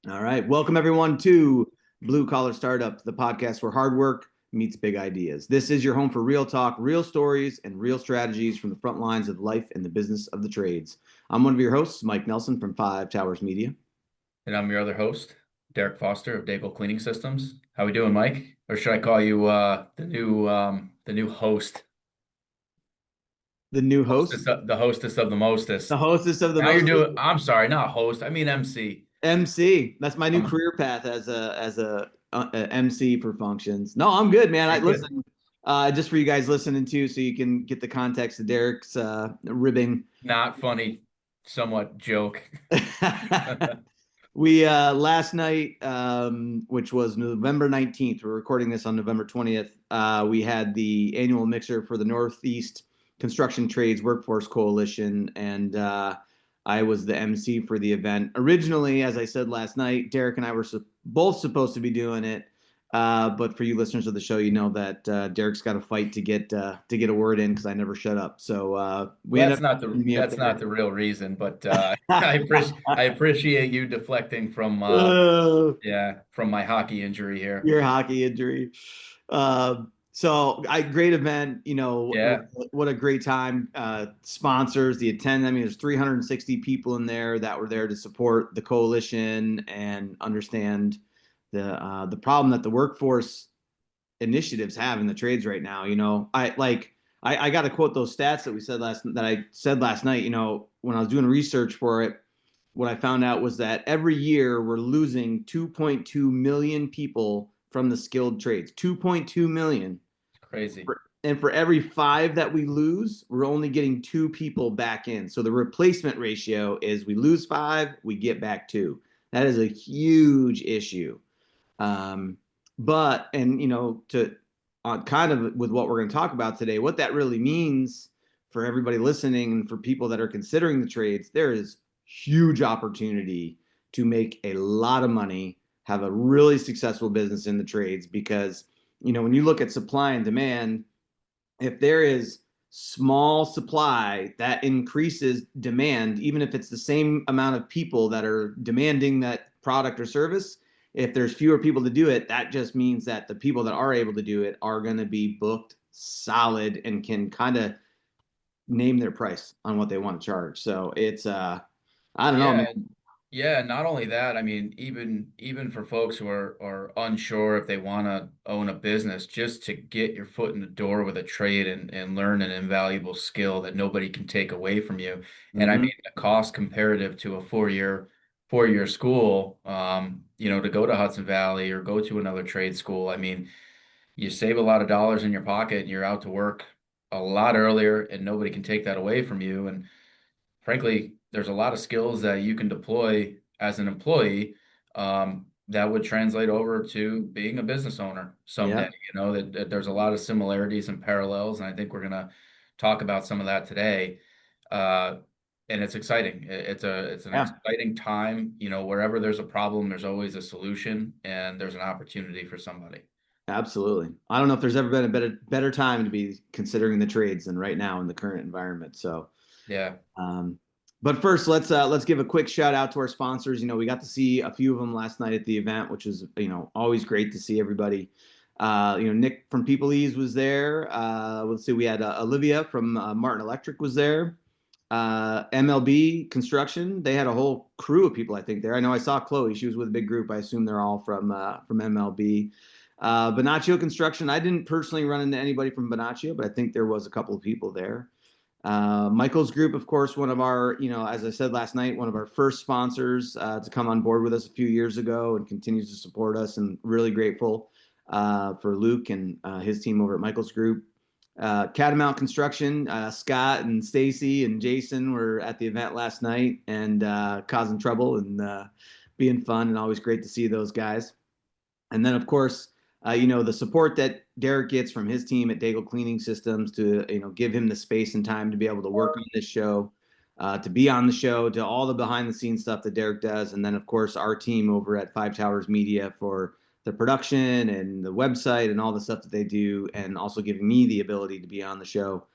All right. Welcome, everyone, to Blue Collar Startup, the podcast where hard work meets big ideas. This is your home for real talk, real stories, and real strategies from the front lines of life and the business of the trades. I'm one of your hosts, Mike Nelson from Five Towers Media. And I'm your other host, Derek Foster of Daigle Cleaning Systems. How we doing, Mike? Or should I call you the new host? The new host, The hostess of the the mostest. hostess of the How you're most doing? I'm sorry, not host. I mean MC. MC. That's my new Um, career path as a MC for functions. No, I'm good, man. I you're good. listen. Just for you guys listening too, so you can get the context of Derek's ribbing. Not funny, somewhat joke. We last night, which was November 19th, we're recording this on November 20th. We had the annual mixer for the Northeast Construction Trades Workforce Coalition, and I was the MC for the event. Originally, as I said last night, Derek and I were both supposed to be doing it, but for you listeners of the show, you know that Derek's got to fight to get a word in because I never shut up. So we Well, ended up putting me up that's not there. the real reason, but I appreciate you deflecting from from my hockey injury here. Your hockey injury. Great event. Yeah, What a great time. Sponsors, the attend. I mean, there's 360 people in there that were there to support the coalition and understand the problem that the workforce initiatives have in the trades right now. I got to quote those stats that I said last night. When I was doing research for it, what I found out was that every year we're losing 2.2 million people from the skilled trades. 2.2 million. crazy. And for every five that we lose, we're only getting two people back in. So the replacement ratio is we lose five, we get back two. That is a huge issue. Um, to kind of with what we're going to talk about today, what that really means for everybody listening and for people that are considering the trades, there is huge opportunity to make a lot of money, have a really successful business in the trades because, when you look at supply and demand, if there is small supply that increases demand, even if it's the same amount of people that are demanding that product or service, if there's fewer people to do it, that just means that the people that are able to do it are going to be booked solid and can kind of name their price on what they want to charge. So it's I don't know, Yeah, man. yeah. Not only that, I mean, even for folks who are unsure if they want to own a business, just to get your foot in the door with a trade and learn an invaluable skill that nobody can take away from you. And I Mm-hmm. mean, the cost comparative to a four-year school, to go to Hudson Valley or go to another trade school. I mean, you save a lot of dollars in your pocket and you're out to work a lot earlier, and nobody can take that away from you. And frankly, there's a lot of skills that you can deploy as an employee that would translate over to being a business owner someday. Yeah. That there's a lot of similarities and parallels, and I think we're going to talk about some of that today. Uh, and it's exciting. It's an Yeah. exciting time. Wherever there's a problem, there's always a solution, and there's an opportunity for somebody. Absolutely. I don't know if there's ever been a better time to be considering the trades than right now in the current environment. So Yeah. Um, but first, let's give a quick shout out to our sponsors. We got to see a few of them last night at the event, which was always great to see everybody. Nick from People Ease was there. Let's see, we had Olivia from Martin Electric was there. MLB Construction, they had a whole crew of people I think there. I know I saw Chloe; she was with a big group. I assume they're all from MLB. Bonaccio Construction, I didn't personally run into anybody from Bonaccio, but I think there was a couple of people there. Michael's group, of course, one of our, as I said last night, one of our first sponsors to come on board with us a few years ago and continues to support us, and really grateful for Luke and his team over at Michael's group. Catamount Construction, Scott and Stacy and Jason were at the event last night and causing trouble and being fun, and always great to see those guys. And then, of course, the support that Derek gets from his team at Daigle Cleaning Systems to, give him the space and time to be able to work on this show, to be on the show, to all the behind the scenes stuff that Derek does. And then, of course, our team over at Five Towers Media for the production and the website and all the stuff that they do, and also giving me the ability to be on the show.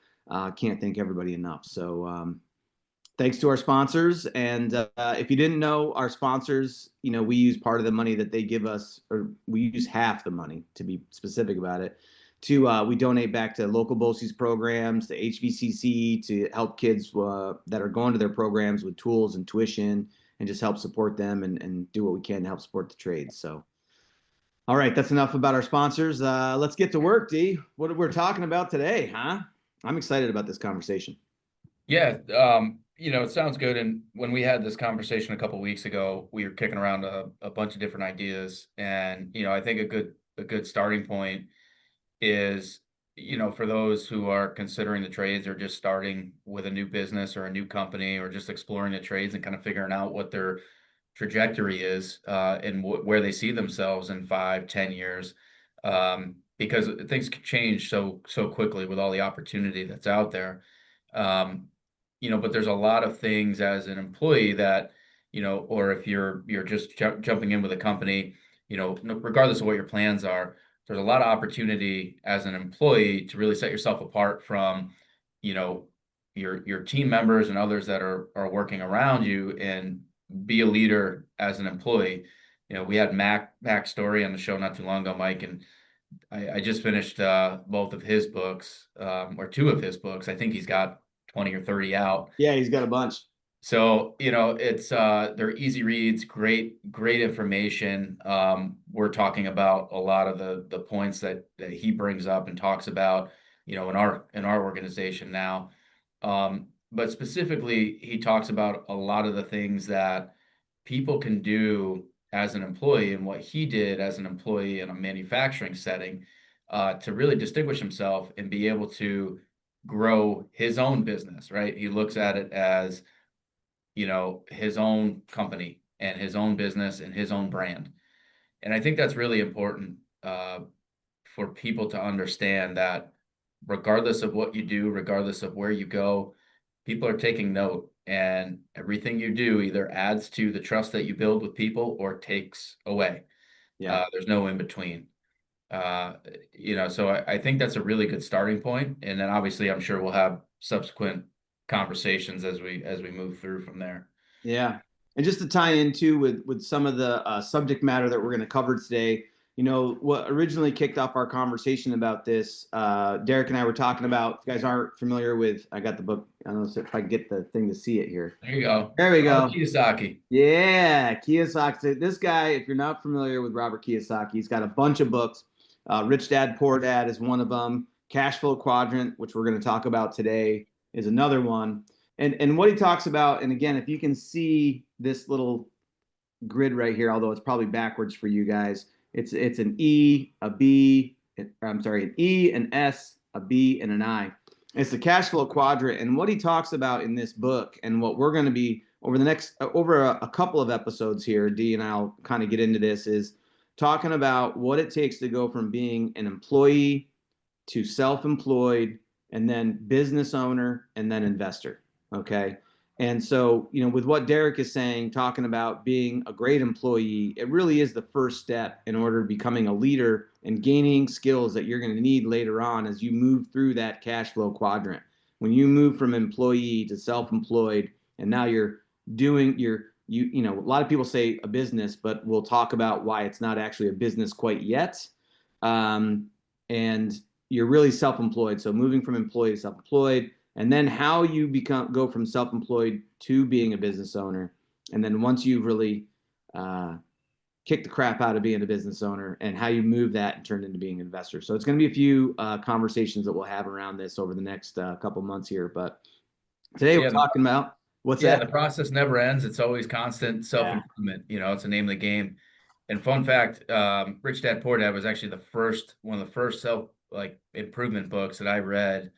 Can't thank everybody enough. So, Thanks to our sponsors. And if you didn't know, our sponsors, we use part of the money that they give us, or we use half the money to be specific about it. We donate back to local BOCES programs, to HVCC, to help kids that are going to their programs with tools and tuition, and just help support them and do what we can to help support the trades. So, all right, that's enough about our sponsors. Let's get to work, D. What we're talking about today, huh? I'm excited about this conversation. Yeah, it sounds good. And when we had this conversation a couple weeks ago, we were kicking around a bunch of different ideas. And, I think a good starting point is, for those who are considering the trades or just starting with a new business or a new company or just exploring the trades and kind of figuring out what their trajectory is, and where they see themselves in 5, 10 years. Because things can change so quickly with all the opportunity that's out there. Um, but there's a lot of things as an employee that, or if you're just jumping in with a company, regardless of what your plans are, there's a lot of opportunity as an employee to really set yourself apart from, you know, your team members and others that are working around you, and be a leader as an employee. We had Mac Story on the show not too long ago, Mike, and I just finished both of his books, or two of his books. I think he's got 20 or 30 out. Yeah, he's got a bunch. So, it's they're easy reads, great information. We're talking about a lot of the points that he brings up and talks about, in our organization now. But specifically, he talks about a lot of the things that people can do as an employee, and what he did as an employee in a manufacturing setting, to really distinguish himself and be able to grow his own business, right? He looks at it as, his own company and his own business and his own brand. And I think that's really important, for people to understand that regardless of what you do, regardless of where you go, people are taking note, and everything you do either adds to the trust that you build with people or takes away. Yeah. There's no in between. Uh, so I think that's a really good starting point. And then obviously I'm sure we'll have subsequent conversations as we move through from there. Yeah. And just to tie into with some of the subject matter that we're going to cover today, what originally kicked off our conversation about this, Derek and I were talking about, if you guys aren't familiar with, I got the book. I don't know if I can get the thing to see it here. There you go. There we Robert go. Kiyosaki. Yeah, Kiyosaki. This guy, if you're not familiar with Robert Kiyosaki, he's got a bunch of books. Rich Dad, Poor Dad is one of them. Cashflow Quadrant, which we're going to talk about today, is another one. And what he talks about, and again, if you can see this little grid right here, although it's probably backwards for you guys, it's an E, a B, I'm sorry, an E, an S, a B, and an I. It's the cash flow quadrant. And what he talks about in this book, and what we're going to be over the next over a couple of episodes here, D and I'll kind of get into this, is talking about what it takes to go from being an employee to self-employed, and then business owner, and then investor. Okay. And so, with what Derek is saying, talking about being a great employee, it really is the first step in order to becoming a leader and gaining skills that you're going to need later on as you move through that cash flow quadrant. When you move from employee to self-employed, and now you're doing a lot of people say a business, but we'll talk about why it's not actually a business quite yet. And you're really self-employed. So moving from employee to self-employed, and then how you go from self-employed to being a business owner. And then once you've really kicked the crap out of being a business owner, and how you move that and turn into being an investor. So it's going to be a few conversations that we'll have around this over the next couple months here. But today we're talking about what's that? The process never ends. It's always constant self-improvement. It's the name of the game. And fun fact, Rich Dad Poor Dad was actually one of the first self improvement books that I read,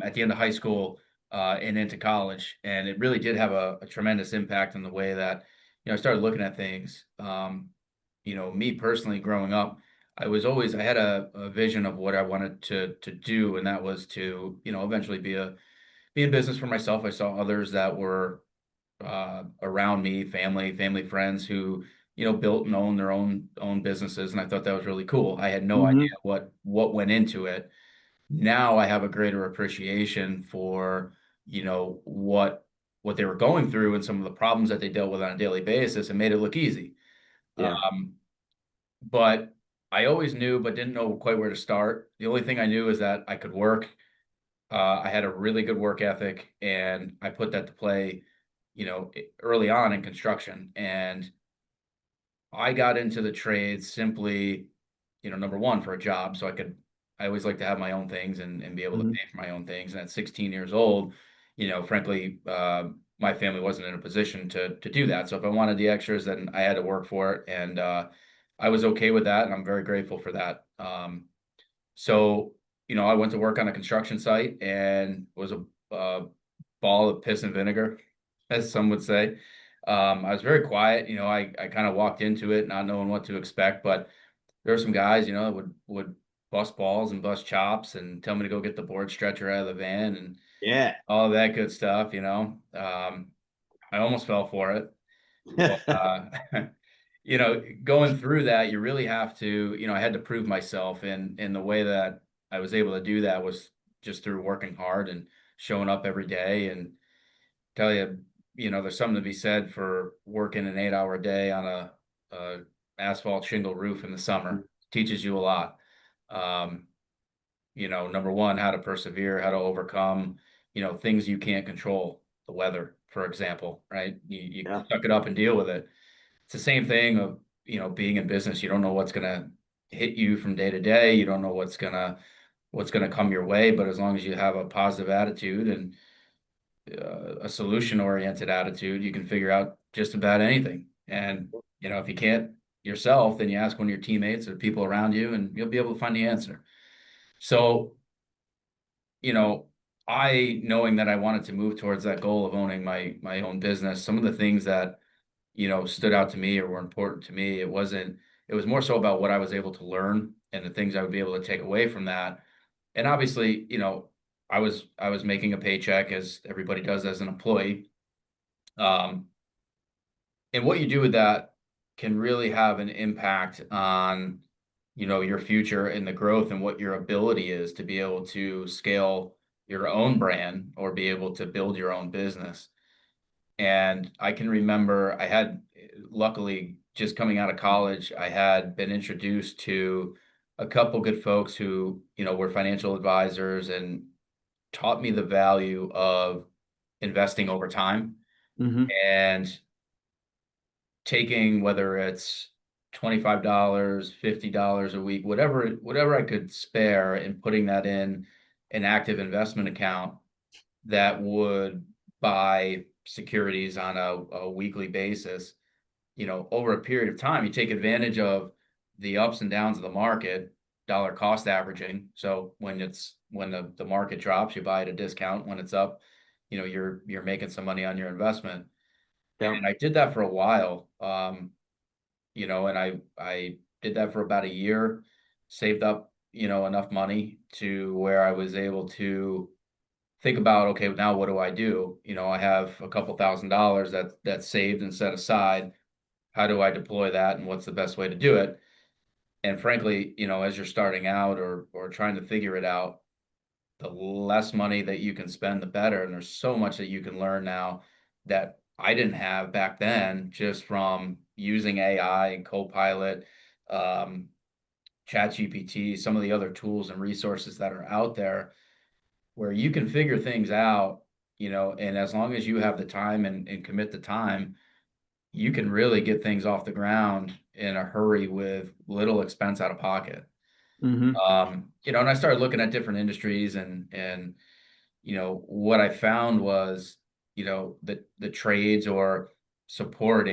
at the end of high school, and into college. And it really did have a tremendous impact on the way that, I started looking at things. Me personally growing up, I had a vision of what I wanted to do, and that was to, eventually be in business for myself. I saw others that were around me, family friends who, built and owned their own businesses, and I thought that was really cool. I had no idea what went into it. Now I have a greater appreciation for, what what they were going through and some of the problems that they dealt with on a daily basis and made it look easy. Yeah. Um, but I always knew, but didn't know quite where to start. The only thing I knew is that I could work. I had a really good work ethic, and I put that to play, early on in construction. And I got into the trades simply, number one, for a job. So I always like to have my own things and be able to Hmm. pay for my own things. And at 16 years old, frankly, my family wasn't in a position to do that. So if I wanted the extras, then I had to work for it. And I was okay with that. And I'm very grateful for that. So, I went to work on a construction site and was a ball of piss and vinegar, as some would say. I was very quiet. I kind of walked into it not knowing what to expect, but there were some guys, that would bust balls and bust chops and tell me to go get the board stretcher out of the van and Yeah. all of that good stuff. I almost fell for it. But, going through that, you really have to, I had to prove myself. And the way that I was able to do that was just through working hard and showing up every day. And tell you, there's something to be said for working an 8-hour day on a asphalt shingle roof in the summer. Teaches you a lot. Um, number one, how to persevere, how to overcome, things you can't control, the weather, for example, right? You Yeah. suck it up and deal with it. It's the same thing of, being in business. You don't know what's gonna hit you from day to day. You don't know what's gonna come your way, but as long as you have a positive attitude and a solution oriented attitude, you can figure out just about anything. And, if you can't yourself, then you ask one of your teammates or people around you, and you'll be able to find the answer. So, you know, I knowing that I wanted to move towards that goal of owning my own business, some of the things that, stood out to me or were important to me, it was more so about what I was able to learn and the things I would be able to take away from that. And obviously, I was making a paycheck as everybody does as an employee. Um, and what you do with that can really have an impact on, your future and the growth and what your ability is to be able to scale your own brand or be able to build your own business. And I can remember luckily, just coming out of college, I had been introduced to a couple good folks who, were financial advisors and taught me the value of investing over time Hmm. and taking whether it's $25, $50 a week, whatever I could spare, and putting that in an active investment account that would buy securities on a weekly basis. Over a period of time, you take advantage of the ups and downs of the market, dollar cost averaging. So when the market drops, you buy at a discount. When it's up, you're making some money on your investment. Yeah. And I did that for a while. And I did that for about a year, saved up, enough money to where I was able to think about, okay, now what do I do? I have a couple $1,000s that's saved and set aside. How do I deploy that, and what's the best way to do it? And frankly, as you're starting out or trying to figure it out, the less money that you can spend, the better. And there's so much that you can learn now that I didn't have back then, just from using AI and Copilot, um, ChatGPT, some of the other tools and resources that are out there where you can figure things out, and as long as you have the time and commit the time, you can really get things off the ground in a hurry with little expense out of pocket. Hmm. And I started looking at different industries and what I found was, the trades or support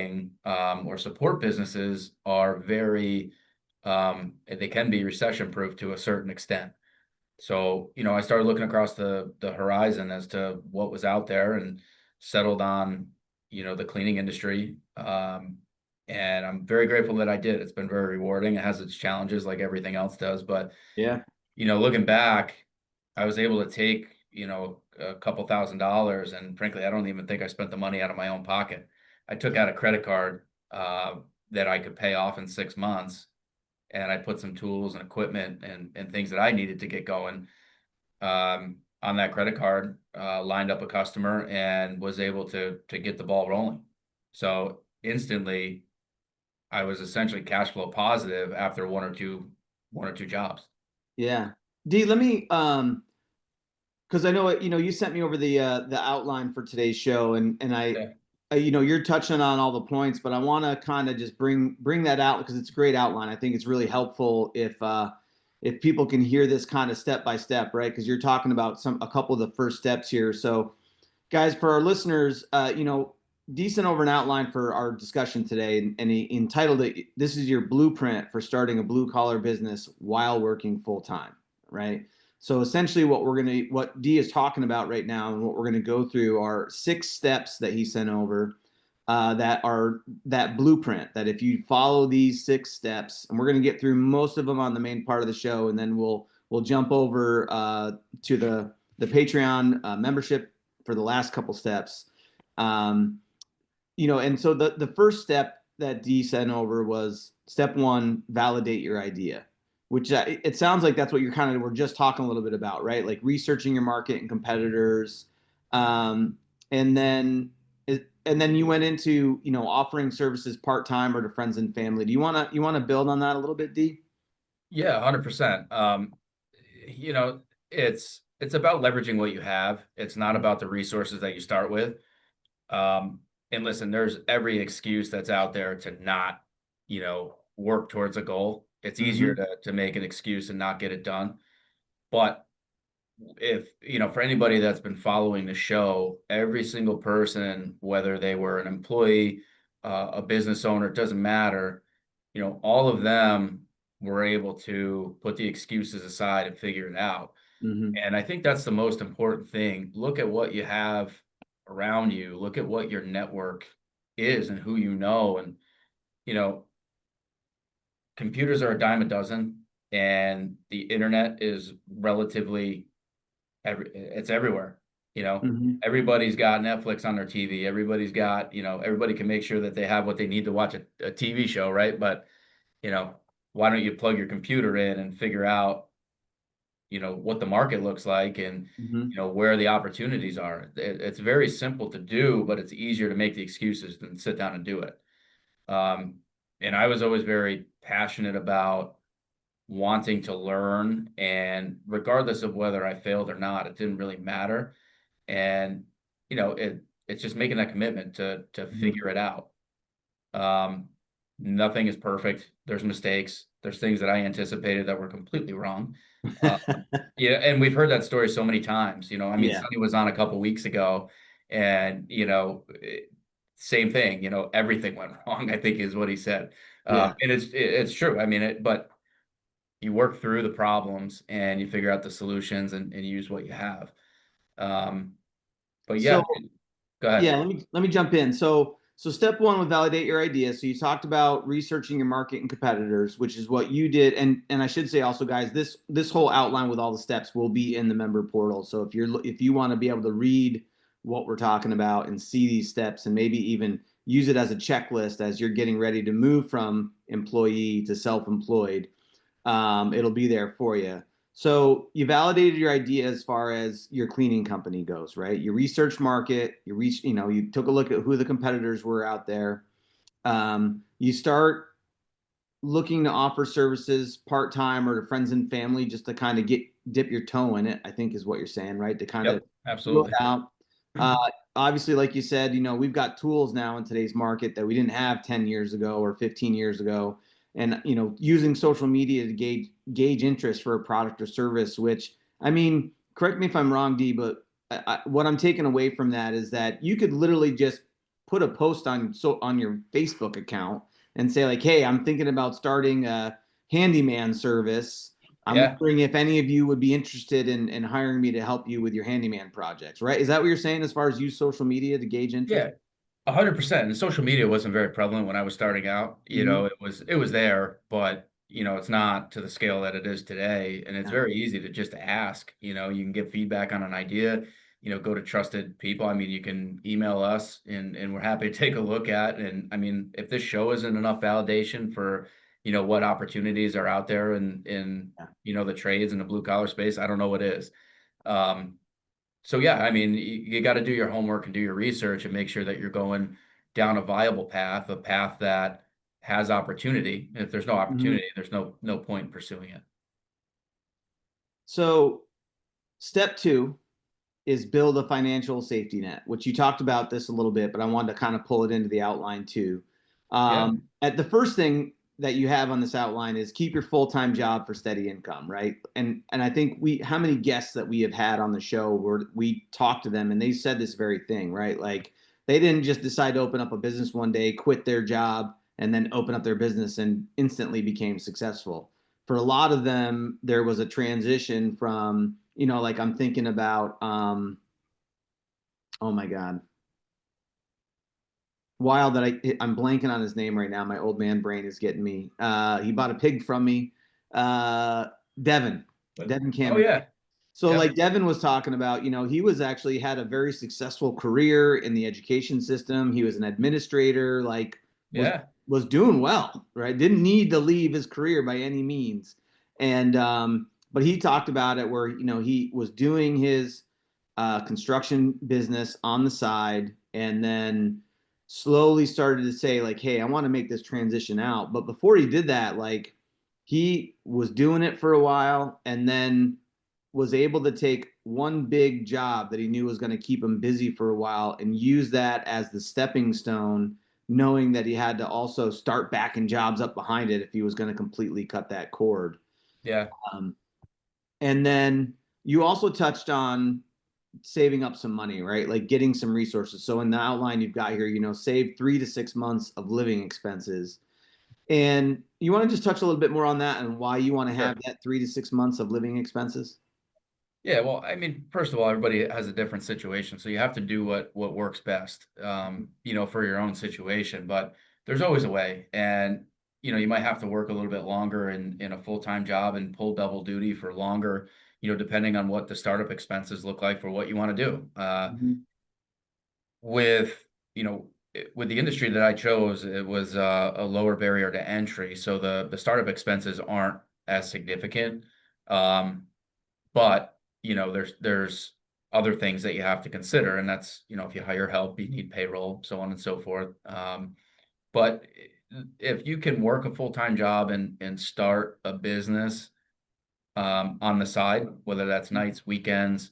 businesses are very, they can be recession proof to a certain extent. So, I started looking across the horizon as to what was out there and settled on, the cleaning industry. And I'm very grateful that I did. It's been very rewarding. It has its challenges like everything else does, but Yeah. looking back, I was able to take, a couple $1,000s, and frankly, I don't even think I spent the money out of my own pocket. I took out a credit card that I could pay off in 6 months, and I put some tools and equipment and things that I needed to get going. on that credit card, lined up a customer and was able to get the ball rolling. So instantly, I was essentially cash flow positive after one or two jobs. Yeah. D, let me because I know you sent me over the outline for today's show, and Yeah. you're touching on all the points, but I want to kind of just bring that out because it's a great outline. I think it's really helpful if people can hear this kind of step by step, right? Because you're talking about a couple of the first steps here. So guys, for our listeners, decent over an outline for our discussion today, and he entitled it, "This is your blueprint for starting a blue collar business while working full time," right? So essentially what D is talking about right now and what we're gonna go through are 6 steps that he sent over that are that blueprint, that if you follow these 6 steps, and we're gonna get through most of them on the main part of the show, and then we'll jump over to the Patreon membership for the last couple steps. Um, and so the first step that D sent over was step 1: validate your idea, which it sounds like that's what we're just talking a little bit about, right? Like researching your market and competitors, um, and then you went into offering services part time or to friends and family. Do you wanna build on that a little bit, D? Yeah, 100%. You know, it's about leveraging what you have. It's not about the resources that you start with. Um, and listen, there's every excuse that's out there to not, work towards a goal. It's easier Mm-hmm. to make an excuse and not get it done. But if, for anybody that's been following the show, every single person, whether they were an employee, a business owner, it doesn't matter, all of them were able to put the excuses aside and figure it out. Mm-hmm. And I think that's the most important thing. Look at what you have around you. Look at what your network is and who you know. And, you know, computers are a dime a dozen, and the internet is relatively it's everywhere. You know, Mm-hmm. everybody's got Netflix on their TV. Everybody's got, everybody can make sure that they have what they need to watch a TV show, right? But, you know, why don't you plug your computer in and figure out what the market looks like and Mm-hmm. where the opportunities are. It's very simple to do, but it's easier to make the excuses than sit down and do it. um, and I was always very passionate about wanting to learn, and regardless of whether I failed or not, it didn't really matter. And it's just making that commitment to Mm-hmm. figure it out. um, Nothing is perfect. There's mistakes. There's things that I anticipated that were completely wrong. Uh, yeah, and we've heard that story so many times. I mean, Yeah. Sonny was on a couple weeks ago, and same thing. Everything went wrong, I think, is what he said. Yeah. And it's true. I mean, but you work through the problems and you figure out the solutions and use what you have. Um, but yeah, So go ahead. yeah, let me jump in. So step 1 would validate your idea. So you talked about researching your market and competitors, which is what you did. And I should say also, guys, this whole outline with all the steps will be in the member portal. So if you want to be able to read what we're talking about and see these steps and maybe even use it as a checklist as you're getting ready to move from employee to self-employed, it'll be there for you. So you validated your idea as far as your cleaning company goes, right? You researched market, you took a look at who the competitors were out there. You start looking to offer services part time or to friends and family just to kind of dip your toe in it, I think is what you're saying, right? To kind of Yep, feel it absolutely. out. Uh, Obviously, like you said, we've got tools now in today's market that we didn't have 10 years ago or 15 years ago. And, using social media to gauge interest for a product or service, which, I mean, correct me if I'm wrong, D, but what I'm taking away from that is that you could literally just put a post on your Facebook account and say like, hey, I'm thinking about starting a handyman service. I'm Yeah. wondering if any of you would be interested in hiring me to help you with your handyman projects, right? Is that what you're saying as far as use social media to gauge interest? Yeah, 100%. And social media wasn't very prevalent when I was starting out. Mm-hmm. It was there, but it's not to the scale that it is today. And it's Yeah. very easy to just ask. You can get feedback on an idea. Go to trusted people. I mean, you can email us, and we're happy to take a look at. And I mean, if this show isn't enough validation for what opportunities are out there in Yeah. the trades and the blue collar space, I don't know what is. Um, So yeah, I mean, you got to do your homework and do your research and make sure that you're going down a viable path, a path that has opportunity. If there's no Mhm. opportunity, there's no point in pursuing it. So step two is build a financial safety net, which you talked about this a little bit, but I wanted to kind of pull it into the outline too. Yeah, At the first thing that you have on this outline is keep your full-time job for steady income, right? And I think how many guests that we have had on the show where we talked to them and they said this very thing, right? Like they didn't just decide to open up a business one day, quit their job, and then open up their business and instantly became successful. For a lot of them, there was a transition from, like I'm thinking about, oh my God, wild that I'm blanking on his name right now. My old man brain is getting me. He bought a pig from me. Uh, Devin, but Devin oh Cameron. yeah, So yep, like Devin was talking about, he was actually had a very successful career in the education system. He was an administrator, like was yeah, was doing well, right? Didn't need to leave his career by any means. And but he talked about it where, he was doing his construction business on the side and then slowly started to say like, hey, I want to make this transition out. But before he did that, like he was doing it for a while and then was able to take one big job that he knew was going to keep him busy for a while and use that as the stepping stone, knowing that he had to also start backing jobs up behind it if he was going to completely cut that cord. yeah, Um, and then you also touched on saving up some money, right? Like getting some resources. So in the outline you've got here, save 3 to 6 months of living expenses. And you want to just touch a little bit more on that and why you want to have sure. that 3 to 6 months of living expenses? Yeah, well, I mean, first of all, everybody has a different situation, so you have to do what works best, for your own situation. But there's always a way, and you might have to work a little bit longer in a full-time job and pull double duty for longer, depending on what the startup expenses look like for what you want to do. Mhm. With with the industry that I chose, it was a lower barrier to entry, so the startup expenses aren't as significant. Um, but, there's other things that you have to consider, and that's, if you hire help, you need payroll, so on and so forth. But if you can work a full-time job and start a business on the side, whether that's nights, weekends,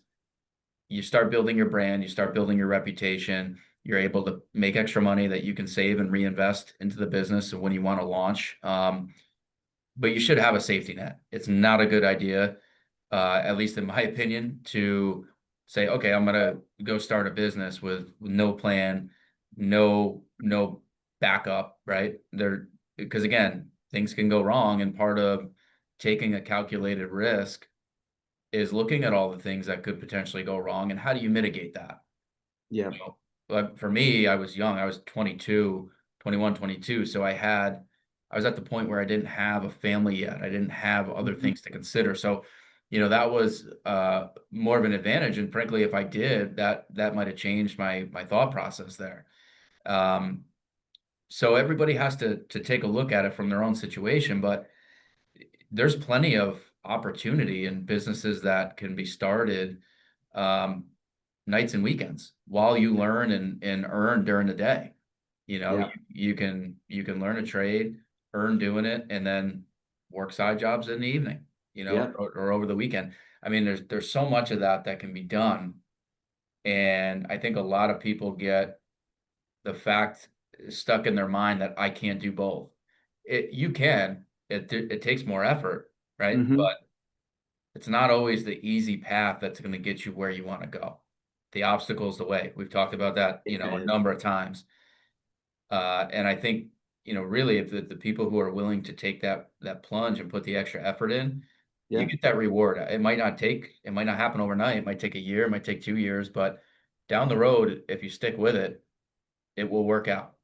you start building your brand, you start building your reputation, you're able to make extra money that you can save and reinvest into the business when you want to launch. But you should have a safety net. It's not a good idea, at least in my opinion, to say, okay, I'm gonna go start a business with no plan, no backup, right? Because again, things can go wrong, and part of taking a calculated risk is looking at all the things that could potentially go wrong and how do you mitigate that? Yeah. You know, but for me, I was young. I was 22, 21, 22. So I was at the point where I didn't have a family yet. I didn't have other Mhm. things to consider. So, that was more of an advantage. And frankly, if I did, that might have changed my thought process there. Um, so everybody has to take a look at it from their own situation, but there's plenty of opportunity in businesses that can be started um, nights and weekends while you learn and earn during the day. You, Yeah. you can learn a trade, earn doing it, and then work side jobs in the evening, Yeah. or over the weekend. I mean, there's so much of that can be done, and I think a lot of people get the fact stuck in their mind that I can't do both. You can. It takes more effort, right? Hmm. But it's not always the easy path that's going to get you where you want to go. The obstacle's the way. We've talked about that, It a is. number of times. And I think, really, if the people who are willing to take that plunge and put the extra effort in, you Yeah. get that reward. It might not happen overnight. It might take a year, it might take 2 years, but down the road, if you stick with it, it will work out.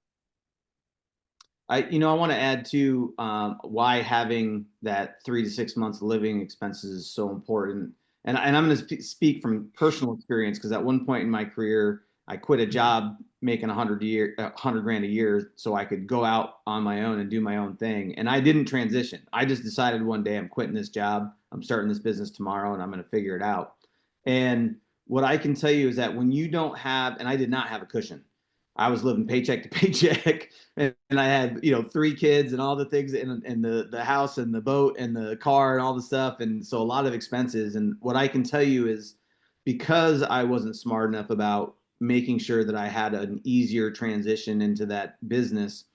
I want to add to why having that 3 to 6 months living expenses is so important. And I'm going to speak from personal experience because at one point in my career, I quit a job making 100 grand a year so I could go out on my own and do my own thing. And I didn't transition. I just decided one day I'm quitting this job. I'm starting this business tomorrow and I'm going to figure it out. And what I can tell you is that when you don't have, and I did not have a cushion, I was living paycheck to paycheck, and I had, you know, 3 kids and all the things, and the house and the boat and the car and all the stuff, and so a lot of expenses. And what I can tell you is, because I wasn't smart enough about making sure that I had an easier transition into that business,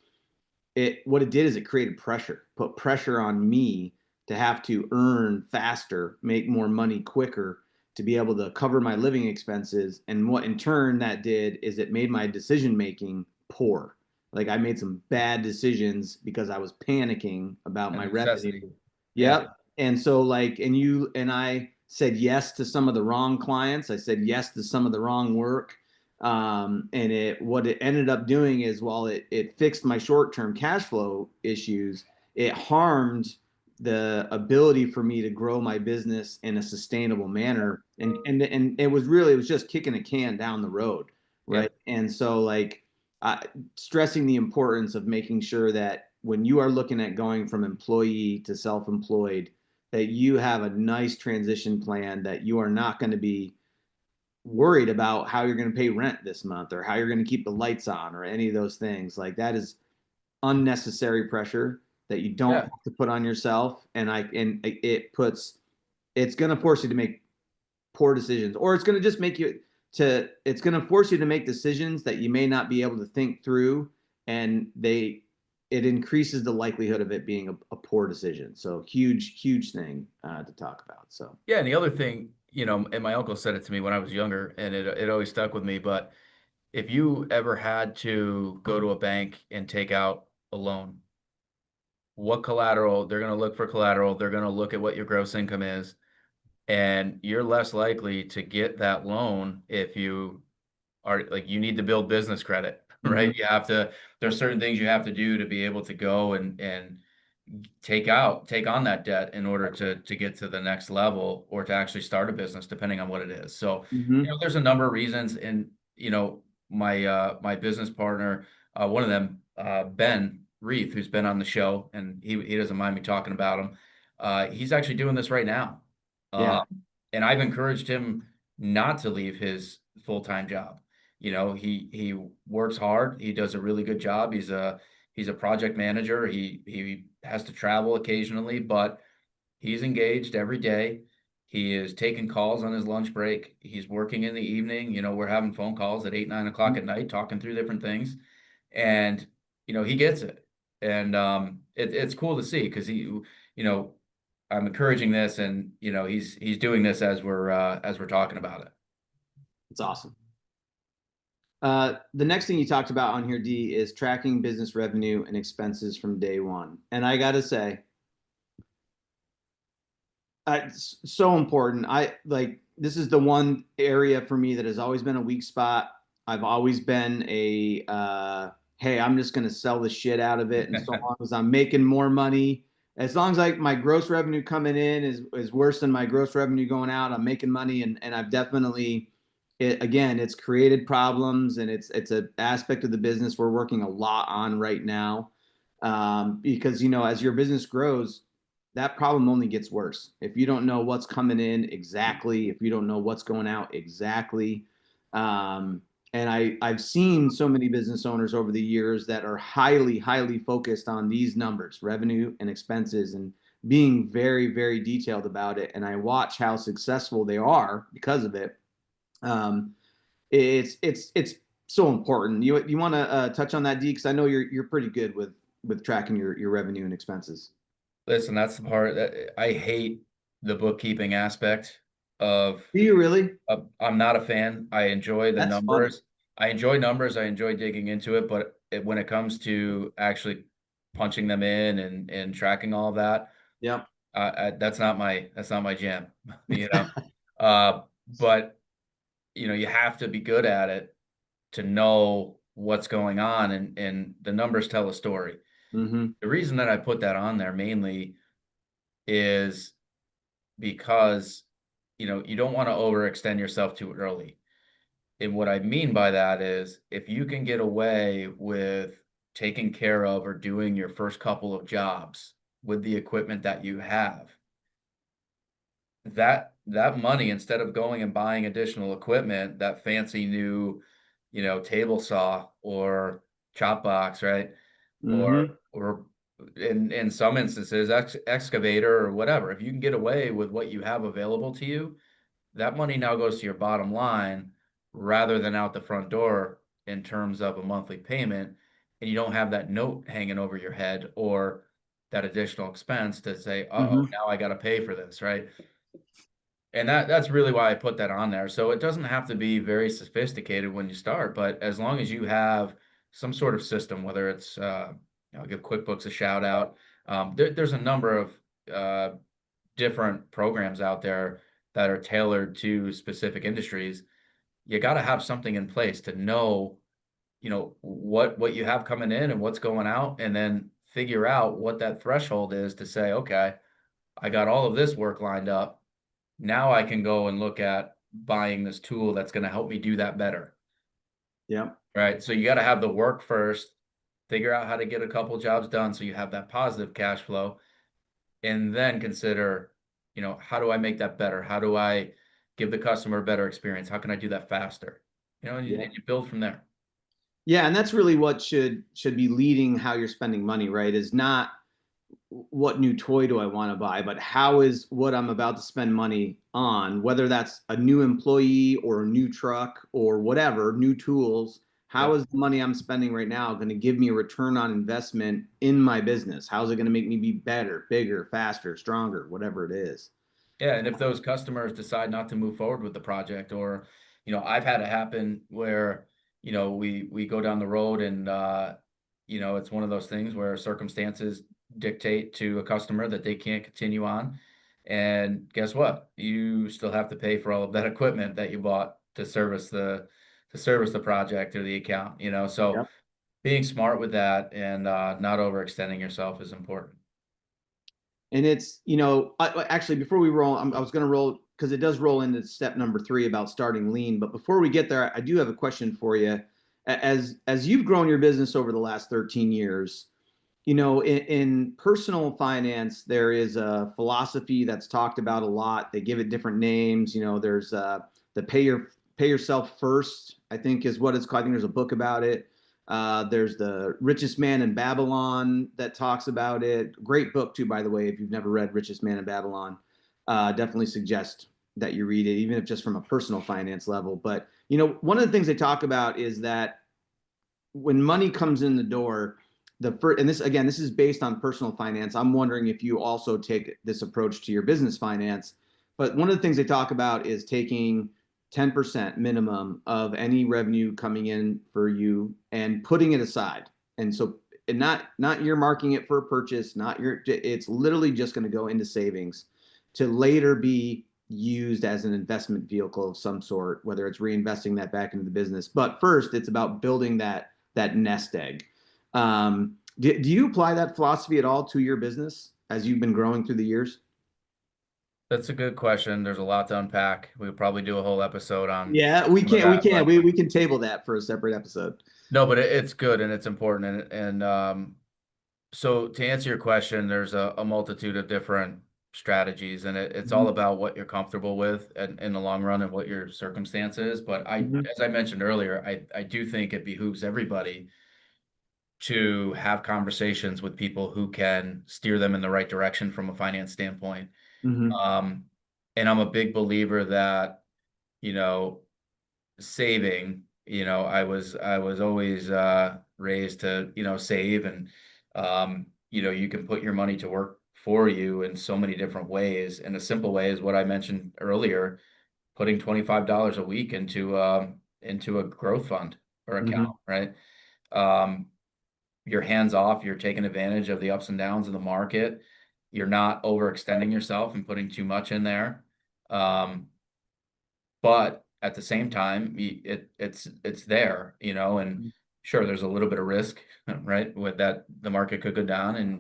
what it did is it created pressure, put pressure on me to have to earn faster, make more money quicker, to be able to cover my living expenses. And what in turn that did is it made my decision making poor. Like, I made some bad decisions because I was panicking about A my revenue. necessity. Yeah. Yep. And so, like, and I said yes to some of the wrong clients. I said yes to some of the wrong work. And what it ended up doing is, while it fixed my short-term cash flow issues, it harmed the ability for me to grow my business in a sustainable manner. And it was just kicking a can down the road, right? Yep. And so, like, stressing the importance of making sure that when you are looking at going from employee to self-employed, that you have a nice transition plan, that you are not going to be worried about how you're going to pay rent this month, or how you're going to keep the lights on, or any of those things. Like, that is unnecessary pressure that you don't Yeah. have to put on yourself. It's going to force you to make poor decisions, or it's going to just make you it's going to force you to make decisions that you may not be able to think through. And it increases the likelihood of it being a poor decision. So, huge thing to talk about. So, Yeah. And the other thing, and my uncle said it to me when I was younger, and it always stuck with me. But if you ever had to go to a bank and take out a loan, what collateral, they're going to look for collateral. They're going to look at what your gross income is, and you're less likely to get that loan if you are like, you need to build business credit, mhm. right? There's certain things you have to do to be able to go and take on that debt in order to get to the next level, or to actually start a business, depending on what it is. So, Mhm. there's a number of reasons. And, my business partner, one of them, Ben Reith, who's been on the show, and he doesn't mind me talking about him. He's actually doing this right now. Yeah. Um, and I've encouraged him not to leave his full-time job. He works hard. He does a really good job. He's a project manager. He has to travel occasionally, but he's engaged every day. He is taking calls on his lunch break. He's working in the evening. We're having phone calls at 8, 9 o'clock at night, talking through different things. And, he gets it. And it's cool to see, because you know, I'm encouraging this, and, he's doing this as we're talking about it. It's awesome. The next thing you talked about on here, D, is tracking business revenue and expenses from day one. And I got to say, it's so important. This is the one area for me that has always been a weak spot. I've always been hey, I'm just going to sell the shit out of it. And so long as I'm making more money, as long as my gross revenue coming in is worse than my gross revenue going out, I'm making money. And I've definitely, again, it's created problems, and it's an aspect of the business we're working a lot on right now. Because, as your business grows, that problem only gets worse. If you don't know what's coming in exactly, if you don't know what's going out exactly. Um, and I've seen so many business owners over the years that are highly focused on these numbers, revenue and expenses, and being very detailed about it. And I watch how successful they are because of it. Um, it's so important. You want to touch on that, D? Because I know you're pretty good with tracking your revenue and expenses. Listen, that's the part that I hate, the bookkeeping aspect of. Do you really? I'm not a fan. I enjoy the That's funny. numbers. I enjoy numbers. I enjoy digging into it, but when it comes to actually punching them in and tracking all of that, Yep. that's not my jam. You know, but you have to be good at it to know what's going on, and the numbers tell a story. Mm-hmm. The reason that I put that on there mainly is because you don't want to overextend yourself too early. And what I mean by that is, if you can get away with taking care of or doing your first couple of jobs with the equipment that you have, that money, instead of going and buying additional equipment, that fancy new, table saw or chop box, right? Or Mm-hmm. or in some instances, excavator or whatever. If you can get away with what you have available to you, that money now goes to your bottom line rather than out the front door in terms of a monthly payment, and you don't have that note hanging over your head or that additional expense to say, "Uh-oh, Mm-hmm. now I got to pay for this," right? And that's really why I put that on there. So it doesn't have to be very sophisticated when you start, but as long as you have some sort of system, whether it's, I'll give QuickBooks a shout out. There's a number of uh, different programs out there that are tailored to specific industries. You got to have something in place to know, what you have coming in and what's going out, and then figure out what that threshold is to say, okay, I got all of this work lined up. Now I can go and look at buying this tool that's going to help me do that better. Yep. Right. So you got to have the work first, figure out how to get a couple jobs done so you have that positive cash flow, and then consider, how do I make that better? How do I give the customer a better experience? How can I do that faster? And you build from there. Yeah, and that's really what should be leading how you're spending money, right? Is not what new toy do I want to buy, but how is what I'm about to spend money on, whether that's a new employee or a new truck or whatever, new tools, how Yep. is the money I'm spending right now going to give me a return on investment in my business? How is it going to make me be better, bigger, faster, stronger, whatever it is? Yeah, and if those customers decide not to move forward with the project, or, I've had it happen where, we go down the road and it's one of those things where circumstances dictate to a customer that they can't continue on. And guess what? You still have to pay for all of that equipment that you bought to service the project or the account. So Yep. being smart with that and not overextending yourself is important. And it's, actually, before we roll, I was going to roll because it does roll into step number 3 about starting lean. But before we get there, I do have a question for you. As you've grown your business over the last 13 years, in personal finance, there is a philosophy that's talked about a lot. They give it different names. There's the pay yourself first, I think is what it's called. I think there's a book about it. There's the Richest Man in Babylon that talks about it. Great book too, by the way. If you've never read Richest Man in Babylon, definitely suggest that you read it, even if just from a personal finance level. But one of the things they talk about is that when money comes in the door, the first, and this again, this is based on personal finance. I'm wondering if you also take this approach to your business finance. But one of the things they talk about is taking 10% minimum of any revenue coming in for you and putting it aside. And so, and not earmarking it for a purchase, not your, it's literally just going to go into savings to later be used as an investment vehicle of some sort, whether it's reinvesting that back into the business. But first, it's about building that nest egg. Do you apply that philosophy at all to your business as you've been growing through the years? That's a good question. There's a lot to unpack. We could probably do a whole episode on Yeah, we some of can. We that, can. but We can table that for a separate episode. no, but it's good and it's important. And so to answer your question, there's a multitude of different strategies, and it's all Mhm. about what you're comfortable with and in the long run and what your circumstance is. But Mhm. as I mentioned earlier, I do think it behooves everybody to have conversations with people who can steer them in the right direction from a finance standpoint. Mhm. Um, and I'm a big believer that, you know, saving, I was always raised to, save, and you can put your money to work for you in so many different ways. And a simple way is what I mentioned earlier, putting $25 a week into a growth fund or account, Mhm. right? Um, you're hands off, you're taking advantage of the ups and downs of the market. You're not overextending yourself and putting too much in there. Um, but at the same time, it's there, and sure, there's a little bit of risk, right? With that, the market could go down,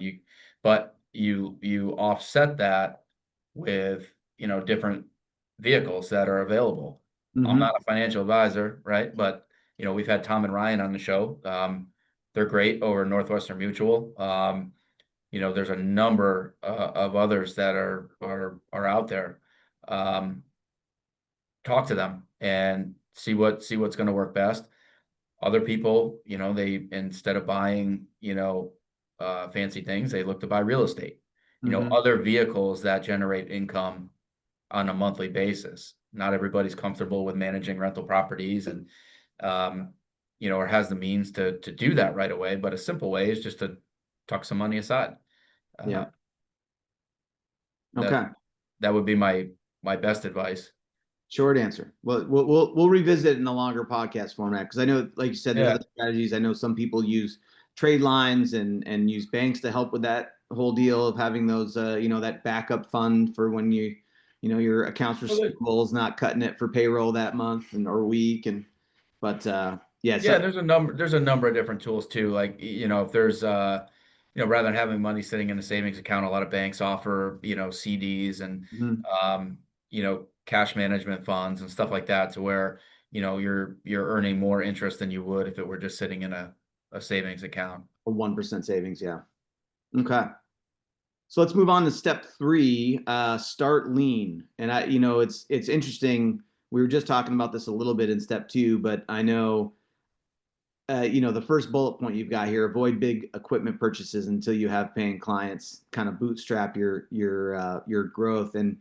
but you offset that with, different vehicles that are available. I'm Mhm. not a financial advisor, right? But we've had Tom and Ryan on the show. They're great over Northwestern Mutual. There's a number of others that are out there. um, talk to them and see what's going to work best. Other people, they, instead of buying, fancy things, they look to buy real estate, Hmm. other vehicles that generate income on a monthly basis. Not everybody's comfortable with managing rental properties and, um, or has the means to do that right away. But a simple way is just to tuck some money aside. Uh, Yeah. that Okay. that would be my best advice. Short answer. Well, we'll revisit it in a longer podcast format because I know, like you said, there's other Yeah. strategies. I know some people use trade lines and use banks to help with that whole deal of having those, that backup fund for when your accounts Well, receivable is not cutting it for payroll that month or week. But yeah, yeah, so. there's a number of different tools too. Like, if there's rather than having money sitting in a savings account, a lot of banks offer, CDs and Mhm. um, cash management funds and stuff like that to where, you're earning more interest than you would if it were just sitting in a savings account. A 1% savings. Yeah. Okay. So let's move on to step three, start lean. And it's interesting. We were just talking about this a little bit in step two, but I know, the first bullet point you've got here: avoid big equipment purchases until you have paying clients. Kind of bootstrap your growth. And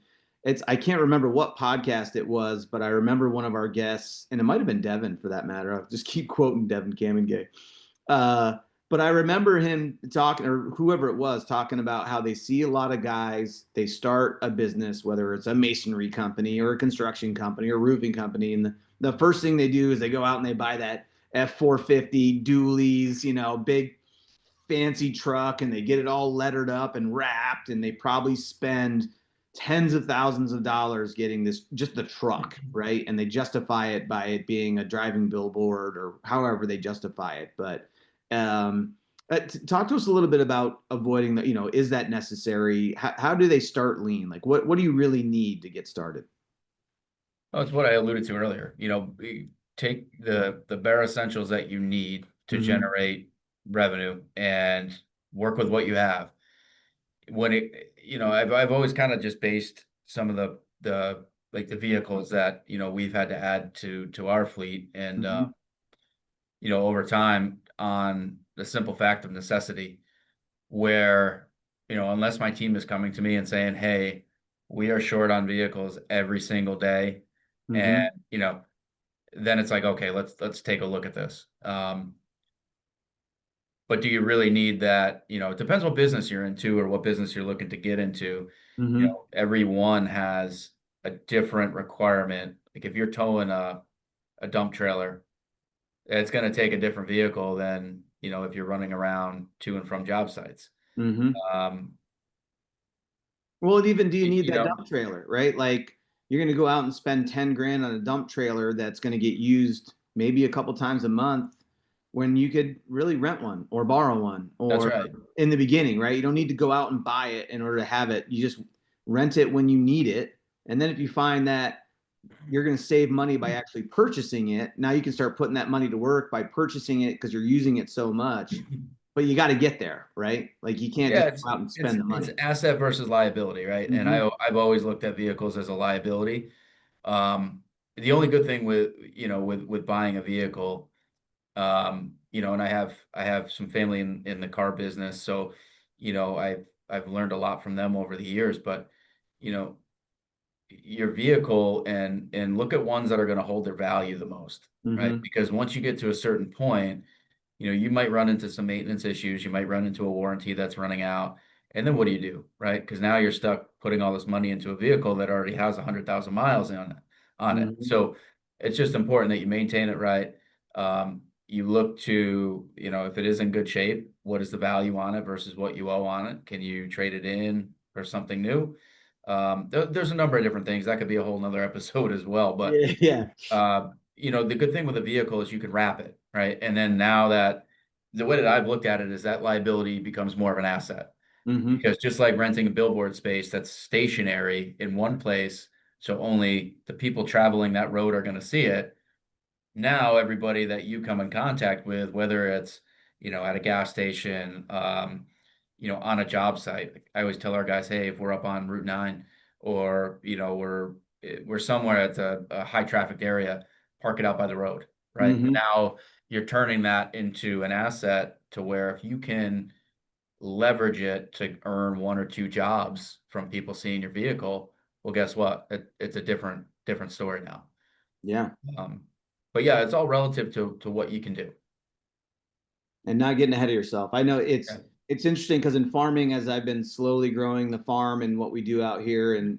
I can't remember what podcast it was, but I remember one of our guests, and it might have been Devin for that matter. I'll just keep quoting Devin Kamengay. Uh, but I remember him talking, or whoever it was, talking about how they see a lot of guys, they start a business, whether it's a masonry company or a construction company or roofing company. And the first thing they do is they go out and they buy that F-450 dualies, big fancy truck, and they get it all lettered up and wrapped, and they probably spend tens of thousands of dollars getting this, just the truck, right? And they justify it by it being a driving billboard or however they justify it. But um, talk to us a little bit about avoiding the, is that necessary? How do they start lean? Like what do you really need to get started? Well, it's what I alluded to earlier. Take the bare essentials that you need to Mm-hmm. generate revenue and work with what you have. I've always kind of just based some of the like the vehicles that we've had to add to our fleet and Mm-hmm. over time on the simple fact of necessity, where unless my team is coming to me and saying, hey, we are short on vehicles every single day, and Mm-hmm. then it's like, okay, let's take a look at this. But do you really need that? It depends what business you're into or what business you're looking to get into. Mm-hmm. Everyone has a different requirement. Like if you're towing a dump trailer, it's going to take a different vehicle than, if you're running around to and from job sites. Mm-hmm. Um, Well, even do you you, need you that know, dump trailer, right? Like you're going to go out and spend 10 grand on a dump trailer that's going to get used maybe a couple times a month when you could really rent one or borrow one that's or right. in the beginning, right? You don't need to go out and buy it in order to have it. You just rent it when you need it. And then if you find that you're going to save money by actually purchasing it, now you can start putting that money to work by purchasing it because you're using it so much. But you got to get there, right? Like you can't Yeah, just it's go out and it's spend the it's money. asset versus liability, right? And Mm-hmm. I've always looked at vehicles as a liability. The only good thing with buying a vehicle, and I have some family in the car business, so I've learned a lot from them over the years. But you know, your vehicle and look at ones that are going to hold their value the most, right? Mm-hmm. Because once you get to a certain point, you might run into some maintenance issues. You might run into a warranty that's running out. And then what do? Right? Because now you're stuck putting all this money into a vehicle that already has 100,000 miles on it. Mm-hmm. So it's just important that you maintain it right. You look to, if it is in good shape, what is the value on it versus what you owe on it? Can you trade it in for something new? There's a number of different things. That could be a whole nother episode as well. But Yeah, yeah. the good thing with a vehicle is you can wrap it, right? And then now that the way that I've looked at it is that liability becomes more of an asset Mm-hmm. because just like renting a billboard space that's stationary in one place, so only the people traveling that road are going to see it. Now everybody that you come in contact with, whether it's, at a gas station, on a job site, I always tell our guys, hey, if we're up on Route 9 or, we're somewhere at a high trafficked area, park it out by the road, right? Hmm. Now you're turning that into an asset to where if you can leverage it to earn one or two jobs from people seeing your vehicle, well, guess what? It's a different story now. Yeah. Um, but yeah, it's all relative to what you can do. And not getting ahead of yourself. I know Yeah. it's interesting because in farming, as I've been slowly growing the farm and what we do out here, and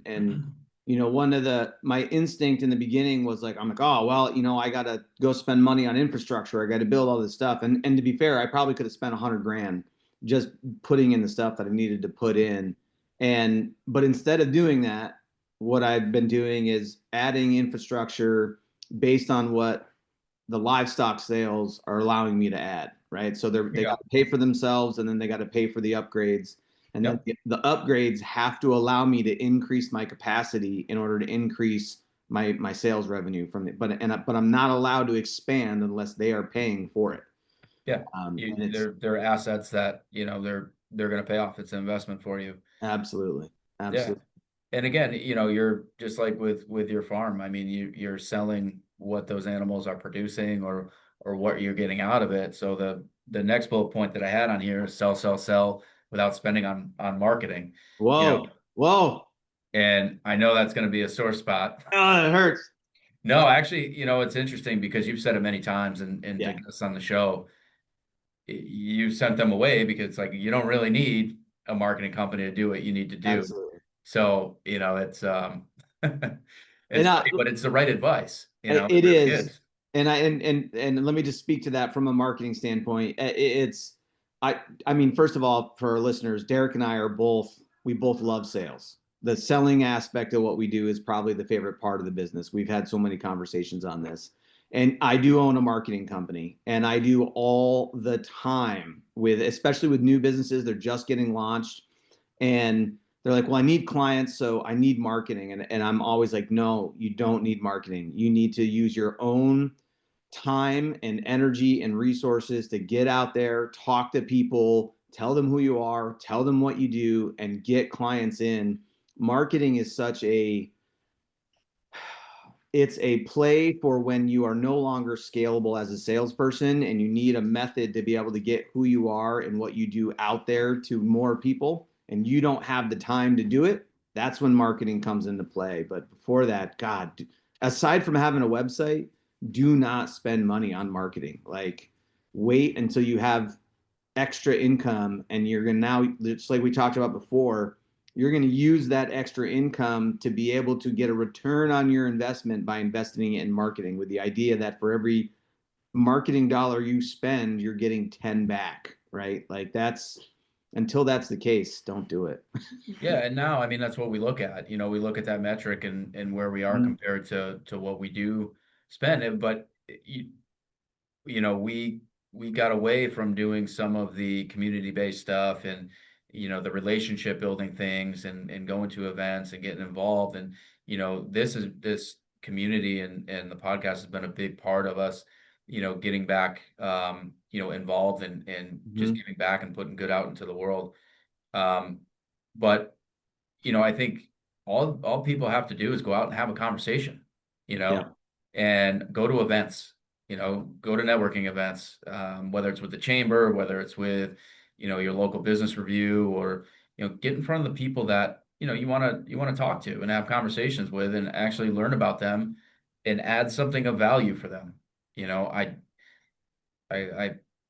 one of my instinct in the beginning was like, I'm like, oh well, I gotta go spend money on infrastructure. I got to build all this stuff. And to be fair, I probably could have spent 100 grand just putting in the stuff that I needed to put in. But instead of doing that, what I've been doing is adding infrastructure based on what the livestock sales are allowing me to add, right? So they Yeah. got to pay for themselves, and then they got to pay for the upgrades, and then Yep. the upgrades have to allow me to increase my capacity in order to increase my sales revenue from it. But I'm not allowed to expand unless they are paying for it. Yeah. And it's They're assets that, they're going to pay off. It's an investment for you. absolutely, Yeah. absolutely. And again, you're just like with your farm. I mean, you're selling what those animals are producing or what you're getting out of it. So the next bullet point that I had on here is sell, sell, sell without spending on marketing. You know, Whoa, whoa, and I know that's going to be a sore spot. oh, it hurts. No, actually, it's interesting because you've said it many times and to Yeah, guests on the show, you sent them away because it's like you don't really need a marketing company to do what you need to do. absolutely. So, And it's funny, but it's the right advice, it it really is, is. and and let me just speak to that from a marketing standpoint. It's I mean, first of all, for our listeners, Derek and I are we both love sales. The selling aspect of what we do is probably the favorite part of the business. We've had so many conversations on this. And I do own a marketing company, and I do all the time especially with new businesses, they're just getting launched, and they're like, well, I need clients, so I need marketing. And I'm always like, no, you don't need marketing. You need to use your own time and energy and resources to get out there, talk to people, tell them who you are, tell them what you do, and get clients in. Marketing is such it's a play for when you are no longer scalable as a salesperson and you need a method to be able to get who you are and what you do out there to more people, and you don't have the time to do it. That's when marketing comes into play. But before that, God, aside from having a website, do not spend money on marketing. Like, wait until you have extra income, and you're going to now, just like we talked about before, you're going to use that extra income to be able to get a return on your investment by investing it in marketing, with the idea that for every marketing dollar you spend, you're getting 10 back, right? Like, until that's the case, don't do it. Yeah, and now, I mean, that's what we look at. We look at that metric and where we are Mhm. compared to what we do spend. But you know, we got away from doing some of the community-based stuff and the relationship building things and going to events and getting involved. And this community and the podcast has been a big part of us, getting back involved and just Mhm. giving back and putting good out into the world. Um, but I think all people have to do is go out and have a conversation, you know, Yeah. and go to events, go to networking events, whether it's with the chamber, whether it's with, your local business review, or, get in front of the people that, you want to talk to and have conversations with and actually learn about them and add something of value for them. You know, I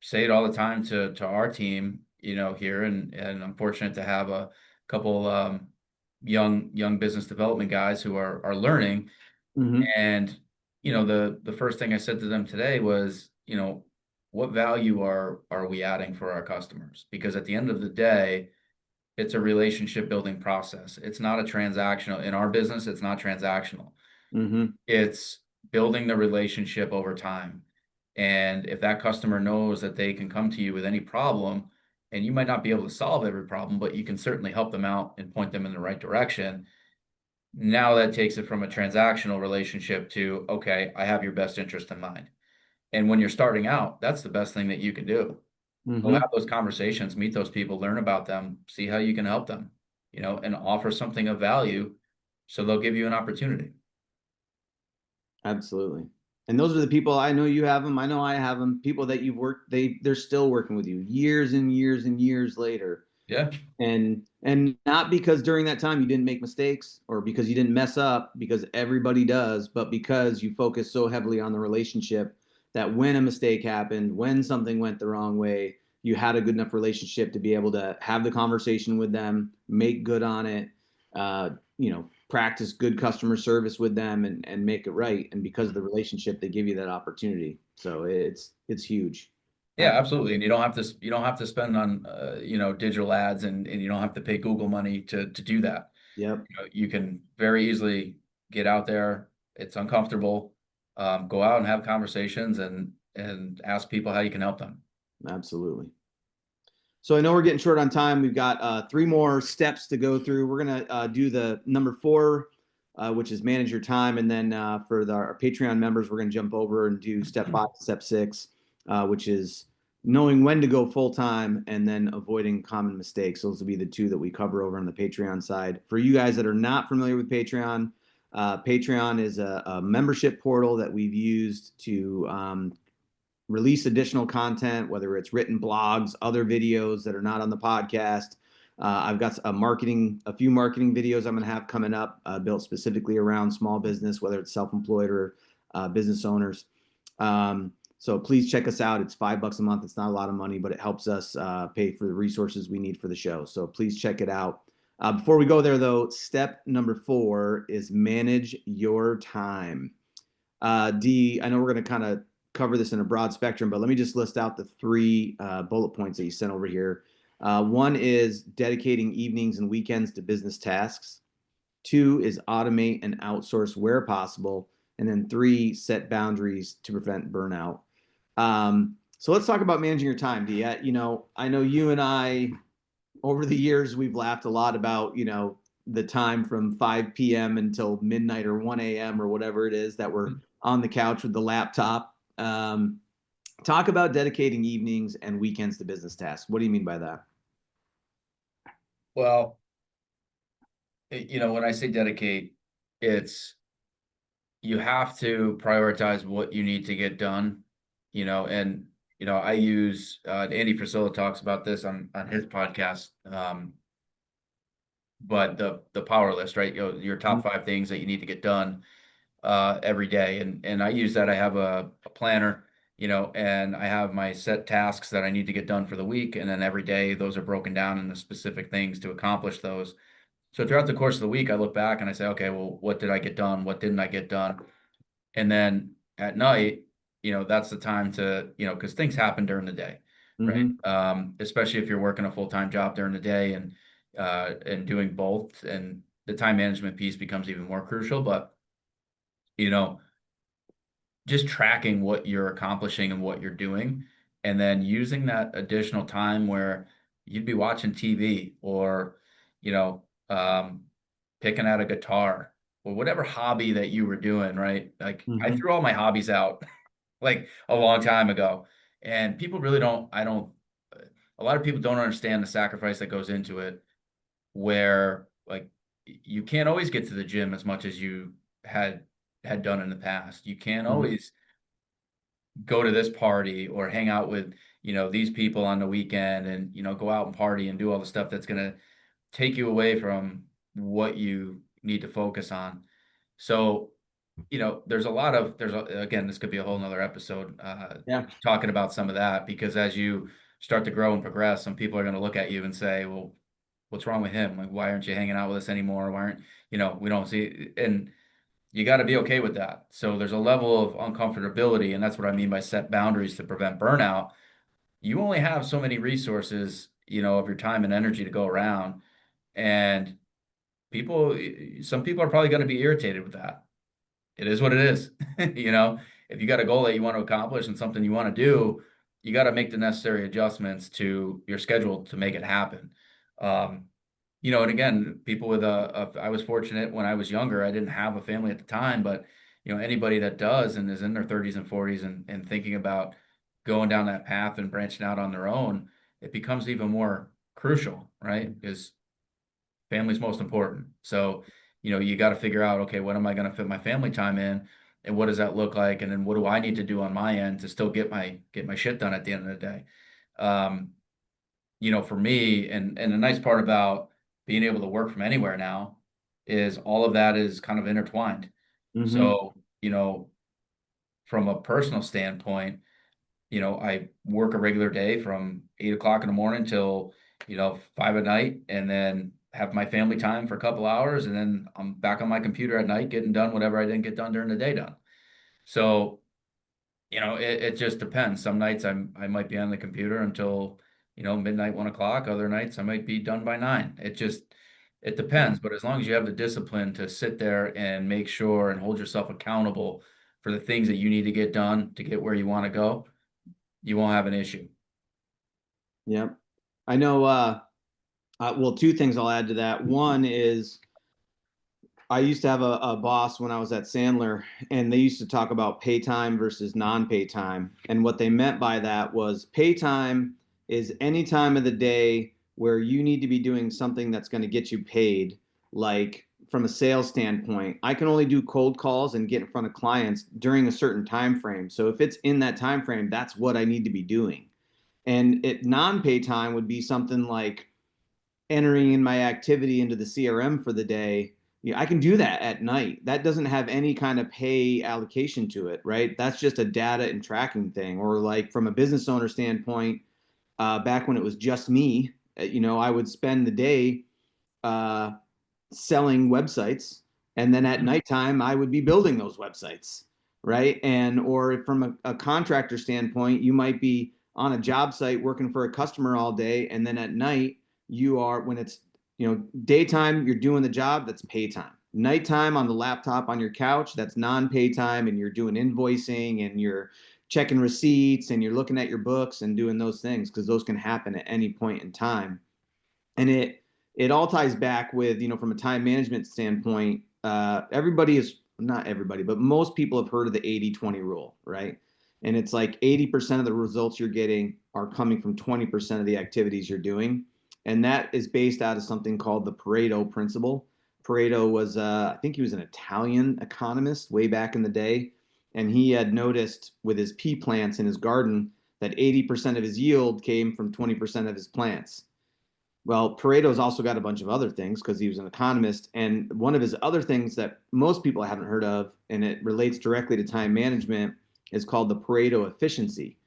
say it all the time to our team, here, and I'm fortunate to have a couple young business development guys who are learning. Hmm. And the first thing I said to them today was, what value are we adding for our customers? Because at the end of the day, it's a relationship building process. It's not a transactional. In our business, it's not transactional. Hmm. It's building the relationship over time. And if that customer knows that they can come to you with any problem, and you might not be able to solve every problem, but you can certainly help them out and point them in the right direction. Now that takes it from a transactional relationship to, okay, I have your best interest in mind. And when you're starting out, that's the best thing that you can do. Go have Hmm. those conversations, meet those people, learn about them, see how you can help them, and offer something of value So they'll give you an opportunity. Absolutely. And those are the people, I know you have them. I know I have them. People that you've worked, they're still working with you years and years and years later. Yeah. And not because during that time you didn't make mistakes or because you didn't mess up, because everybody does, but because you focus so heavily on the relationship that when a mistake happened, when something went the wrong way, you had a good enough relationship to be able to have the conversation with them, make good on it, practice good customer service with them, and make it right. And because of the relationship, they give you that opportunity. So it's huge. Yeah, absolutely. And you don't have to spend on digital ads, and you don't have to pay Google money to do that. Yep, You can very easily get out there. It's uncomfortable. Go out and have conversations and ask people how you can help them. absolutely. So I know we're getting short on time. We've got 3 more steps to go through. We're going to do the number 4, which is manage your time. And then for our Patreon members, we're going to jump over and do step 5, step 6, which is knowing when to go full time and then avoiding common mistakes. Those will be the 2 that we cover over on the Patreon side. For you guys that are not familiar with Patreon, Patreon is a membership portal that we've used to release additional content, whether it's written blogs, other videos that are not on the podcast. I've got a few marketing videos I'm going to have coming up, built specifically around small business, whether it's self-employed or business owners. So please check us out. It's $5 a month. It's not a lot of money, but it helps us pay for the resources we need for the show. So please check it out. Before we go there, though, step number 4 is manage your time. D, I know we're going to kind of cover this in a broad spectrum, but let me just list out the 3 bullet points that you sent over here. 1 is dedicating evenings and weekends to business tasks. 2 is automate and outsource where possible. And then 3, set boundaries to prevent burnout. So let's talk about managing your time, D. I know you and I, over the years, we've laughed a lot about, the time from 5 p.m. until midnight or 1 a.m. or whatever it is that we're on the couch with the laptop. Talk about dedicating evenings and weekends to business tasks. What do you mean by that? Well, when I say dedicate, it's you have to prioritize what you need to get done, and I use Andy Frisella talks about this on his podcast. But the power list, right? Your top 5 things that you need to get done every day. And I use that. I have a planner, and I have my set tasks that I need to get done for the week. And then every day those are broken down into specific things to accomplish those. So throughout the course of the week, I look back and I say, okay, well, what did I get done? What didn't I get done? And then at night, that's the time to, because things happen during the day, right? Mm-hmm. Especially if you're working a full-time job during the day and doing both, and the time management piece becomes even more crucial. But, you know, just tracking what you're accomplishing and what you're doing, and then using that additional time where you'd be watching TV or, you know, um, picking out a guitar or whatever hobby that you were doing, right? Like I Mm-hmm. threw all my hobbies out like a long time ago, and people really don't, I don't, a lot of people don't understand the sacrifice that goes into it, where like you can't always get to the gym as much as you had done in the past. You can't Mm-hmm. always go to this party or hang out with, these people on the weekend and, go out and party and do all the stuff that's going to take you away from what you need to focus on. So, again, this could be a whole nother episode, Yeah. talking about some of that, because as you start to grow and progress, some people are going to look at you and say, well, what's wrong with him? Like, why aren't you hanging out with us anymore? Why aren't, we don't see, and you got to be okay with that. So there's a level of uncomfortability, and that's what I mean by set boundaries to prevent burnout. You only have so many resources, of your time and energy to go around, and some people are probably going to be irritated with that. It is what it is. If you got a goal that you want to accomplish and something you want to do, you got to make the necessary adjustments to your schedule to make it happen. Um, and again, people with I was fortunate when I was younger, I didn't have a family at the time, but anybody that does and is in their 30s and 40s and thinking about going down that path and branching out on their own, it becomes even more crucial, right? Because family's most important. So you got to figure out, okay, what am I going to fit my family time in? And what does that look like? And then what do I need to do on my end to still get my shit done at the end of the day? Um, for me, and the nice part about being able to work from anywhere now is all of that is kind of intertwined. Mm-hmm. So, from a personal standpoint, I work a regular day from 8 o'clock in the morning till, 5 at night, and then have my family time for a couple hours, and then I'm back on my computer at night getting done whatever I didn't get done during the day done. So, it just depends. Some nights I might be on the computer until, midnight, 1 o'clock. Other nights I might be done by 9. It Yeah. depends. But as long as you have the discipline to sit there and make sure and hold yourself accountable for the things that you need to get done to get where you want to go, you won't have an issue. Yep. I know. Well, two things I'll add to that. One is I used to have a boss when I was at Sandler, and they used to talk about pay time versus non-pay time. And what they meant by that was pay time is any time of the day where you need to be doing something that's going to get you paid. Like from a sales standpoint, I can only do cold calls and get in front of clients during a certain time frame. So if it's in that time frame, that's what I need to be doing. And it non-pay time would be something like entering in my activity into the CRM for the day. I can do that at night. That doesn't have any kind of pay allocation to it, right? That's just a data and tracking thing. Or like from a business owner standpoint, back when it was just me, I would spend the day uh, selling websites, and then at nighttime I would be building those websites, right? And or from a contractor standpoint, you might be on a job site working for a customer all day, and then at night you are, when it's daytime you're doing the job, that's pay time. Nighttime on the laptop on your couch, that's non-pay time, and you're doing invoicing and you're checking receipts and you're looking at your books and doing those things, because those can happen at any point in time. And it all ties back with, from a time management standpoint. Everybody is, not everybody, but most people have heard of the 80-20 rule, right? And it's like 80% of the results you're getting are coming from 20% of the activities you're doing. And that is based out of something called the Pareto principle. Pareto was, I think he was an Italian economist way back in the day. And he had noticed with his pea plants in his garden that 80% of his yield came from 20% of his plants. Well, Pareto's also got a bunch of other things because he was an economist. And one of his other things that most people haven't heard of, and it relates directly to time management, is called the Pareto efficiency.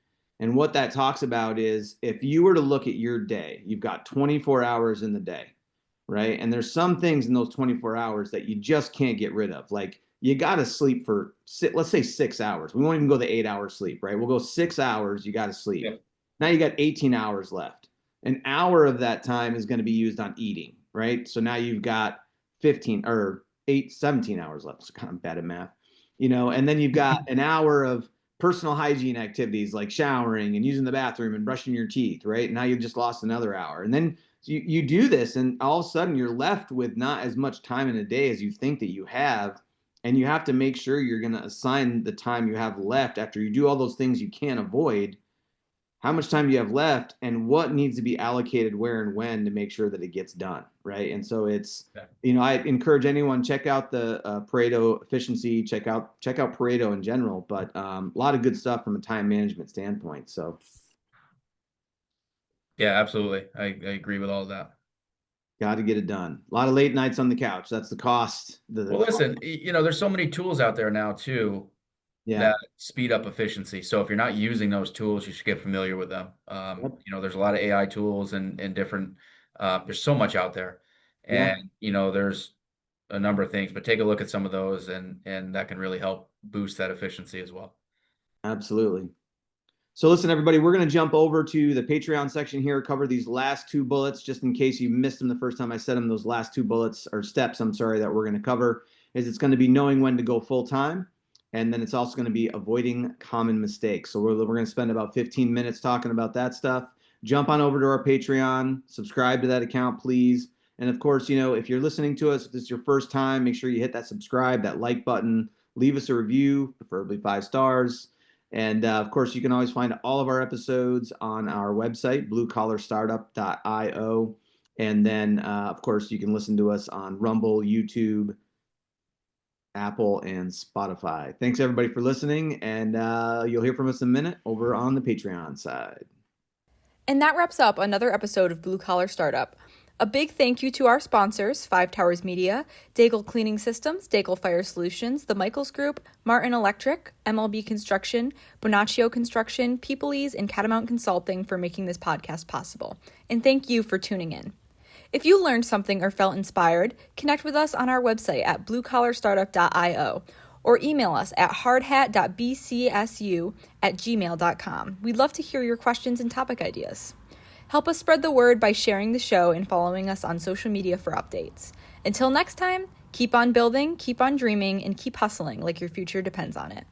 And what that talks about is if you were to look at your day, you've got 24 hours in the day, right? And there's some things in those 24 hours that you just can't get rid of. Like you got to sleep for, let's say 6 hours. We won't even go the 8 hour sleep, right? We'll go 6 hours, you got to sleep. Yeah. Now you got 18 hours left. An hour of that time is going to be used on eating, right? So now you've got 15 or 17 hours left. It's kind of bad at math, and then you've got an hour of personal hygiene activities like showering and using the bathroom and brushing your teeth, right? Now you've just lost another hour. And then you do this, and all of a sudden you're left with not as much time in a day as you think that you have. And you have to make sure you're going to assign the time you have left after you do all those things you can't avoid. How much time do you have left, and what needs to be allocated where and when to make sure that it gets done, right? And so it's, Yeah. I encourage anyone, check out the Pareto efficiency, check out Pareto in general, but a lot of good stuff from a time management standpoint. So Yeah, absolutely. I agree with all of that. got to get it done. A lot of late nights on the couch. That's the cost. The Well, cost. listen, there's so many tools out there now too Yeah. that speed up efficiency. So if you're not using those tools, you should get familiar with them. Yep. There's a lot of AI tools and different, there's so much out there. Yeah. And, there's a number of things, but take a look at some of those and that can really help boost that efficiency as well. Absolutely. So listen, everybody, we're going to jump over to the Patreon section here, cover these last two bullets, just in case you missed them the first time I said them. Those last two bullets, or steps, I'm sorry, that we're going to cover is it's going to be knowing when to go full time. And then it's also going to be avoiding common mistakes. So we're going to spend about 15 minutes talking about that stuff. Jump on over to our Patreon, subscribe to that account, please. And of course, if you're listening to us, if this is your first time, make sure you hit that subscribe, that like button, leave us a review, preferably 5 stars. And of course, you can always find all of our episodes on our website, bluecollarstartup.io. And then, of course, you can listen to us on Rumble, YouTube, Apple, and Spotify. Thanks everybody for listening, and you'll hear from us in a minute over on the Patreon side. And that wraps up another episode of Blue Collar Startup. A big thank you to our sponsors, 5 Towers Media, Daigle Cleaning Systems, Daigle Fire Solutions, The Michaels Group, Martin Electric, MLB Construction, Bonaccio Construction, Peopleese, and Catamount Consulting for making this podcast possible. And thank you for tuning in. If you learned something or felt inspired, connect with us on our website at bluecollarstartup.io or email us at hardhat.bcsu@gmail.com. We'd love to hear your questions and topic ideas. Help us spread the word by sharing the show and following us on social media for updates. Until next time, keep on building, keep on dreaming, and keep hustling like your future depends on it.